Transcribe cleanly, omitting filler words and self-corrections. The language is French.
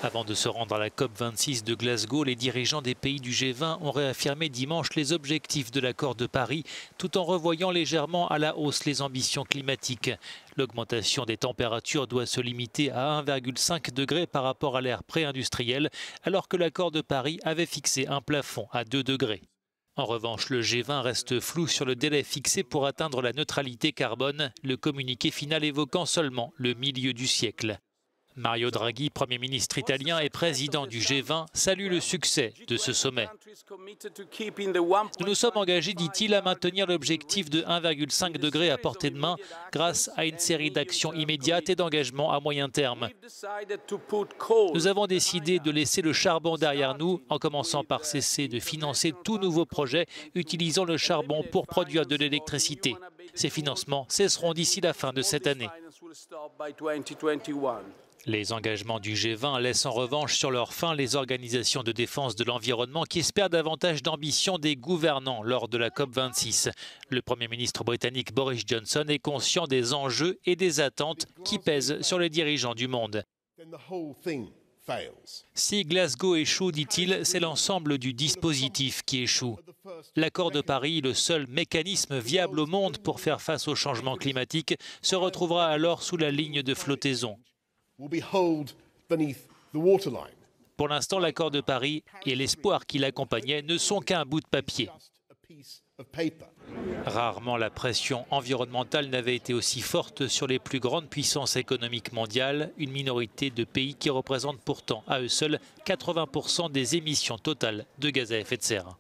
Avant de se rendre à la COP26 de Glasgow, les dirigeants des pays du G20 ont réaffirmé dimanche les objectifs de l'accord de Paris, tout en revoyant légèrement à la hausse les ambitions climatiques. L'augmentation des températures doit se limiter à 1,5 degré par rapport à l'ère pré-industrielle, alors que l'accord de Paris avait fixé un plafond à 2 degrés. En revanche, le G20 reste flou sur le délai fixé pour atteindre la neutralité carbone, le communiqué final évoquant seulement le milieu du siècle. Mario Draghi, Premier ministre italien et président du G20, salue le succès de ce sommet. Nous nous sommes engagés, dit-il, à maintenir l'objectif de 1,5 degré à portée de main grâce à une série d'actions immédiates et d'engagements à moyen terme. Nous avons décidé de laisser le charbon derrière nous, en commençant par cesser de financer tout nouveau projet utilisant le charbon pour produire de l'électricité. Ces financements cesseront d'ici la fin de cette année. Les engagements du G20 laissent en revanche sur leur faim les organisations de défense de l'environnement qui espèrent davantage d'ambition des gouvernants lors de la COP26. Le Premier ministre britannique Boris Johnson est conscient des enjeux et des attentes qui pèsent sur les dirigeants du monde. Si Glasgow échoue, dit-il, c'est l'ensemble du dispositif qui échoue. L'accord de Paris, le seul mécanisme viable au monde pour faire face au changement climatique, se retrouvera alors sous la ligne de flottaison. Pour l'instant, l'accord de Paris et l'espoir qui l'accompagnait ne sont qu'un bout de papier. Rarement la pression environnementale n'avait été aussi forte sur les plus grandes puissances économiques mondiales, une minorité de pays qui représentent pourtant à eux seuls 80% des émissions totales de gaz à effet de serre.